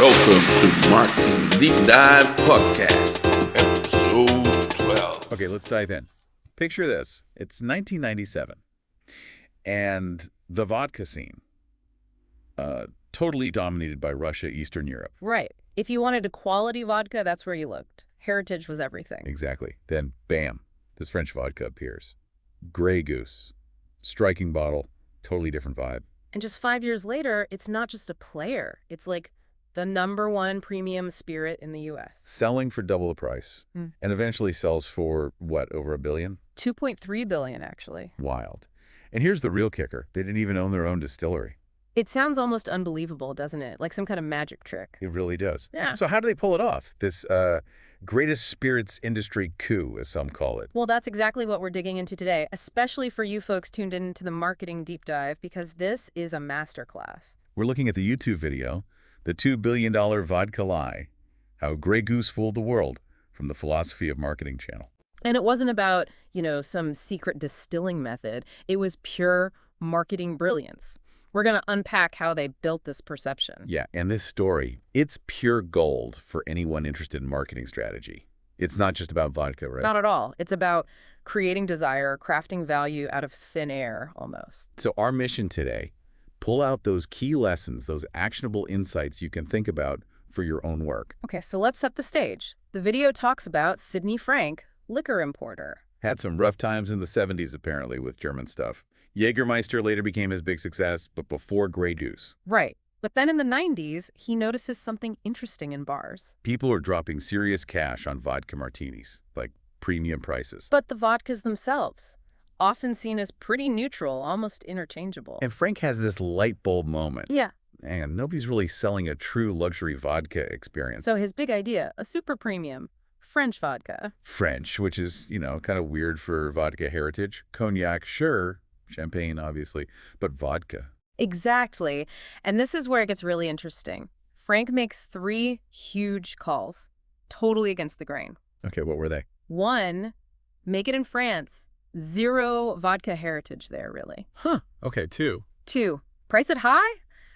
Welcome to Marketing Deep Dive Podcast, episode 12. Okay, let's dive in. Picture this. It's 1997, and the vodka scene, totally dominated by Russia, Eastern Europe. Right. If you wanted a quality vodka, that's where you looked. Heritage was everything. Exactly. Then, bam, this French vodka appears. Grey Goose. Striking bottle, totally different vibe. And just 5 years later, it's not just a player. It's like the #1 premium spirit in the U.S. Selling for double the price, and eventually sells for, what, over $1 billion? $2.3 billion, actually. Wild. And here's the real kicker. They didn't even own their own distillery. It sounds almost unbelievable, doesn't it? Like some kind of magic trick. It really does. Yeah. So how do they pull it off? This greatest spirits industry coup, as some call it. Well, that's exactly what we're digging into today, especially for you folks tuned into the Marketing Deep Dive, because this is a masterclass. We're looking at the YouTube video, The $2 Billion Vodka Lie, How Grey Goose Fooled the World, from the Philosophy of Marketing channel. And it wasn't about, some secret distilling method. It was pure marketing brilliance. We're going to unpack how they built this perception. Yeah, and this story, it's pure gold for anyone interested in marketing strategy. It's not just about vodka, right? Not at all. It's about creating desire, crafting value out of thin air, almost. So our mission today, pull out those key lessons, those actionable insights you can think about for your own work. Okay, so let's set the stage. The video talks about Sidney Frank, liquor importer. Had some rough times in the 70s, apparently, with German stuff. Jägermeister later became his big success, but before Grey Goose. Right. But then in the 90s, he notices something interesting in bars. People are dropping serious cash on vodka martinis, like premium prices. But the vodkas themselves, often seen as pretty neutral, almost interchangeable. And Frank has this light bulb moment. Yeah. And nobody's really selling a true luxury vodka experience. So his big idea, a super premium French vodka. French, which is, kind of weird for vodka heritage. Cognac, sure. Champagne, obviously, but vodka. Exactly. And this is where it gets really interesting. Frank makes 3 huge calls, totally against the grain. Okay, what were they? 1, make it in France. 0 vodka heritage there, really. Huh. Okay, 2. 2, price it high?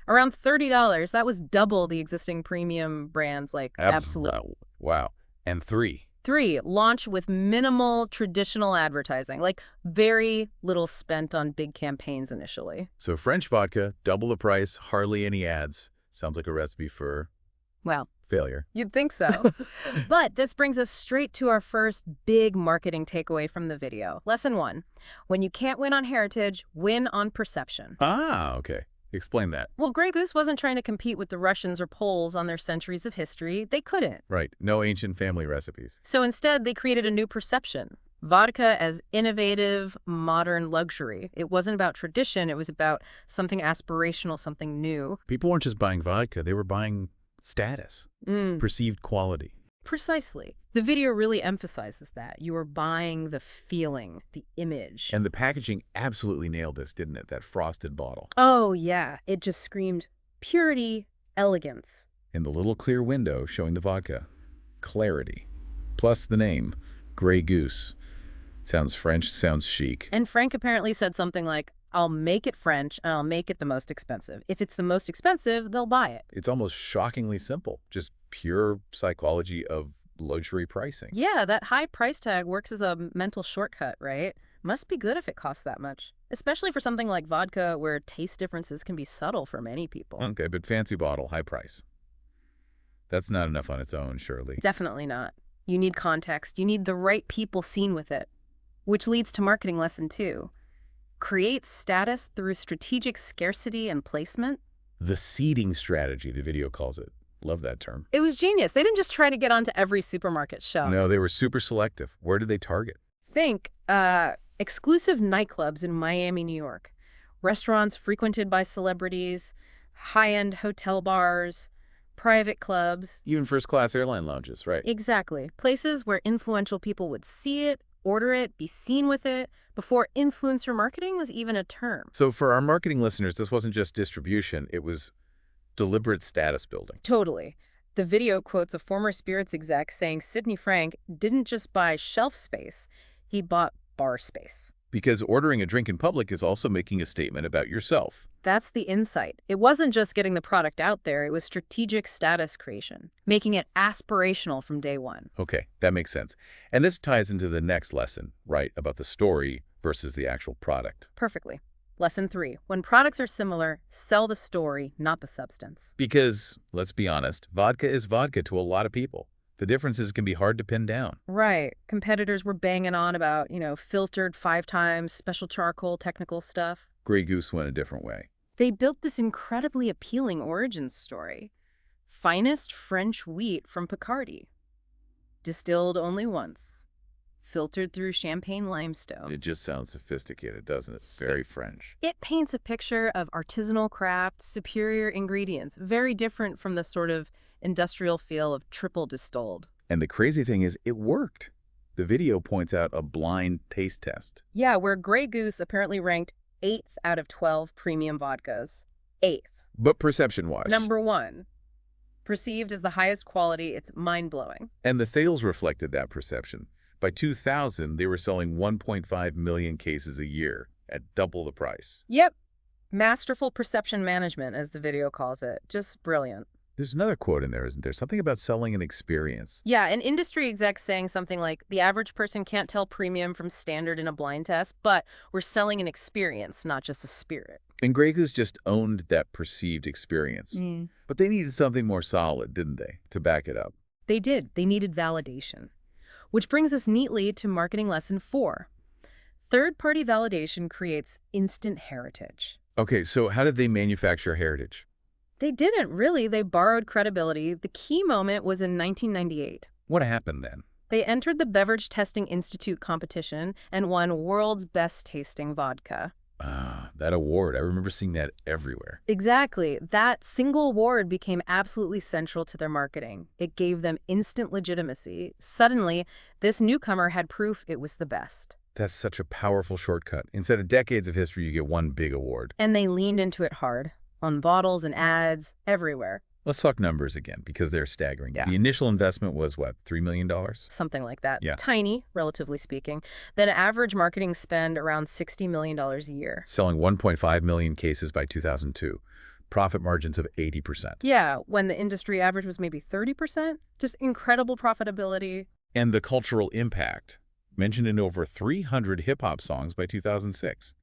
Around $30. That was double the existing premium brands like Absolute. Wow. And 3. 3, launch with minimal traditional advertising, like very little spent on big campaigns initially. So French vodka, double the price, hardly any ads. Sounds like a recipe for, well, failure. You'd think so. But this brings us straight to our first big marketing takeaway from the video. Lesson 1, when you can't win on heritage, win on perception. Ah, okay. Explain that. Well, Grey Goose wasn't trying to compete with the Russians or Poles on their centuries of history. They couldn't. Right. No ancient family recipes. So instead, they created a new perception. Vodka as innovative, modern luxury. It wasn't about tradition. It was about something aspirational, something new. People weren't just buying vodka. They were buying status, perceived quality. Precisely. The video really emphasizes that. You are buying the feeling, the image. And the packaging absolutely nailed this, didn't it? That frosted bottle. Oh, yeah. It just screamed purity, elegance. And the little clear window showing the vodka. Clarity. Plus the name, Grey Goose. Sounds French, sounds chic. And Frank apparently said something like, I'll make it French and I'll make it the most expensive. If it's the most expensive, they'll buy it. It's almost shockingly simple. Just pure psychology of luxury pricing. Yeah, that high price tag works as a mental shortcut, right? Must be good if it costs that much. Especially for something like vodka where taste differences can be subtle for many people. Okay, but fancy bottle, high price. That's not enough on its own, surely. Definitely not. You need context. You need the right people seen with it. Which leads to marketing lesson 2. Create status through strategic scarcity and placement. The seeding strategy, the video calls it. Love that term. It was genius. They didn't just try to get onto every supermarket shelf. No, they were super selective. Where did they target? Think exclusive nightclubs in Miami, New York. Restaurants frequented by celebrities, high-end hotel bars, private clubs. Even first-class airline lounges, right? Exactly. Places where influential people would see it, order it, be seen with it, before influencer marketing was even a term. So for our marketing listeners, this wasn't just distribution, it was deliberate status building. Totally. The video quotes a former spirits exec saying Sidney Frank didn't just buy shelf space, he bought bar space. Because ordering a drink in public is also making a statement about yourself. That's the insight. It wasn't just getting the product out there, it was strategic status creation, making it aspirational from day one. Okay, that makes sense. And this ties into the next lesson, right, about the story versus the actual product. Perfectly. Lesson 3. When products are similar, sell the story, not the substance. Because, let's be honest, vodka is vodka to a lot of people. The differences can be hard to pin down. Right. Competitors were banging on about, filtered 5 times, special charcoal, technical stuff. Grey Goose went a different way. They built this incredibly appealing origin story. Finest French wheat from Picardy. Distilled only once. Filtered through champagne limestone. It just sounds sophisticated, doesn't it? Very French. It paints a picture of artisanal craft, superior ingredients, very different from the sort of industrial feel of triple distilled. And the crazy thing is, it worked. The video points out a blind taste test. Yeah, where Grey Goose apparently ranked 8th out of 12 premium vodkas. 8th. But perception-wise. Number 1. Perceived as the highest quality, it's mind-blowing. And the sales reflected that perception. By 2000, they were selling 1.5 million cases a year at double the price. Yep. Masterful perception management, as the video calls it. Just brilliant. There's another quote in there, isn't there? Something about selling an experience. Yeah, an industry exec saying something like, the average person can't tell premium from standard in a blind test, but we're selling an experience, not just a spirit. And Grey Goose just owned that perceived experience. But they needed something more solid, didn't they, to back it up? They did. They needed validation. Which brings us neatly to marketing lesson 4. Third-party validation creates instant heritage. Okay, so how did they manufacture heritage? They didn't, really. They borrowed credibility. The key moment was in 1998. What happened then? They entered the Beverage Testing Institute competition and won World's Best Tasting Vodka. Ah, that award. I remember seeing that everywhere. Exactly. That single award became absolutely central to their marketing. It gave them instant legitimacy. Suddenly, this newcomer had proof it was the best. That's such a powerful shortcut. Instead of decades of history, you get one big award. And they leaned into it hard. On bottles and ads, everywhere. Let's talk numbers again, because they're staggering. Yeah. The initial investment was, what, $3 million? Something like that. Yeah. Tiny, relatively speaking. Then average marketing spend around $60 million a year. Selling 1.5 million cases by 2002. Profit margins of 80%. Yeah, when the industry average was maybe 30%. Just incredible profitability. And the cultural impact, mentioned in over 300 hip-hop songs by 2006.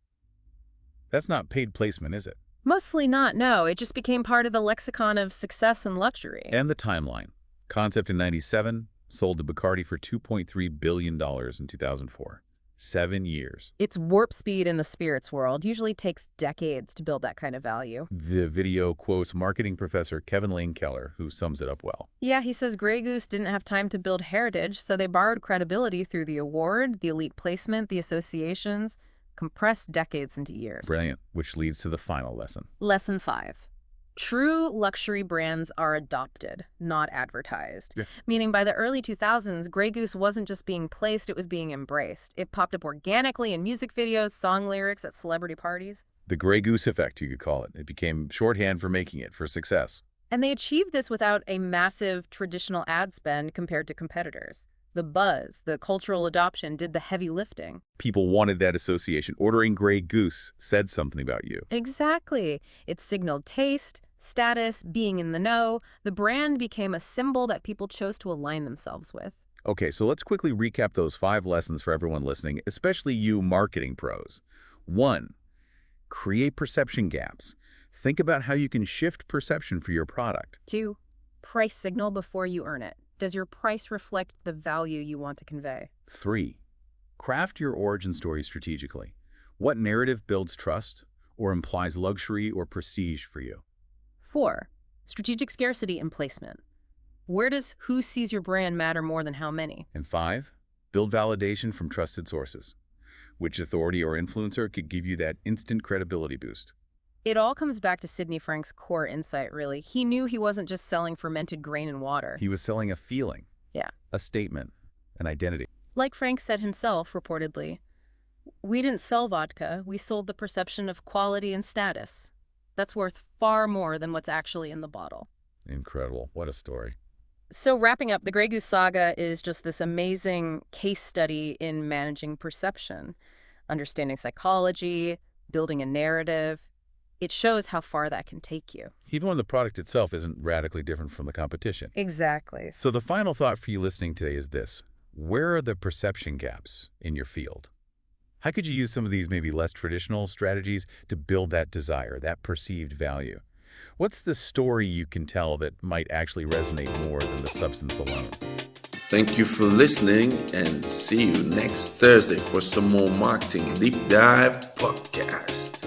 That's not paid placement, is it? Mostly not, no. It just became part of the lexicon of success and luxury. And the timeline. Concept in 97, sold to Bacardi for $2.3 billion in 2004. 7 years. It's warp speed in the spirits world. Usually takes decades to build that kind of value. The video quotes marketing professor Kevin Lane Keller, who sums it up well. Yeah, he says Grey Goose didn't have time to build heritage, so they borrowed credibility through the award, the elite placement, the associations. Compressed decades into years. Brilliant, which leads to the final lesson. Lesson 5. True luxury brands are adopted, not advertised. Yeah. Meaning by the early 2000s, Grey Goose wasn't just being placed, it was being embraced. It popped up organically in music videos, song lyrics, at celebrity parties. The Grey Goose effect, you could call it. It became shorthand for making it, for success. And they achieved this without a massive traditional ad spend compared to competitors. The buzz, the cultural adoption did the heavy lifting. People wanted that association. Ordering Grey Goose said something about you. Exactly. It signaled taste, status, being in the know. The brand became a symbol that people chose to align themselves with. Okay, so let's quickly recap those 5 lessons for everyone listening, especially you marketing pros. 1, create perception gaps. Think about how you can shift perception for your product. 2, price signal before you earn it. Does your price reflect the value you want to convey? 3, craft your origin story strategically. What narrative builds trust or implies luxury or prestige for you? 4, strategic scarcity and placement. Where does who sees your brand matter more than how many? And 5, build validation from trusted sources. Which authority or influencer could give you that instant credibility boost? It all comes back to Sidney Frank's core insight, really. He knew he wasn't just selling fermented grain and water. He was selling a feeling. Yeah. A statement. An identity. Like Frank said himself, reportedly, we didn't sell vodka, we sold the perception of quality and status. That's worth far more than what's actually in the bottle. Incredible. What a story. So wrapping up, the Grey Goose saga is just this amazing case study in managing perception, understanding psychology, building a narrative. It shows how far that can take you. Even when the product itself isn't radically different from the competition. Exactly. So the final thought for you listening today is this. Where are the perception gaps in your field? How could you use some of these maybe less traditional strategies to build that desire, that perceived value? What's the story you can tell that might actually resonate more than the substance alone? Thank you for listening, and see you next Thursday for some more Marketing Deep Dive podcast.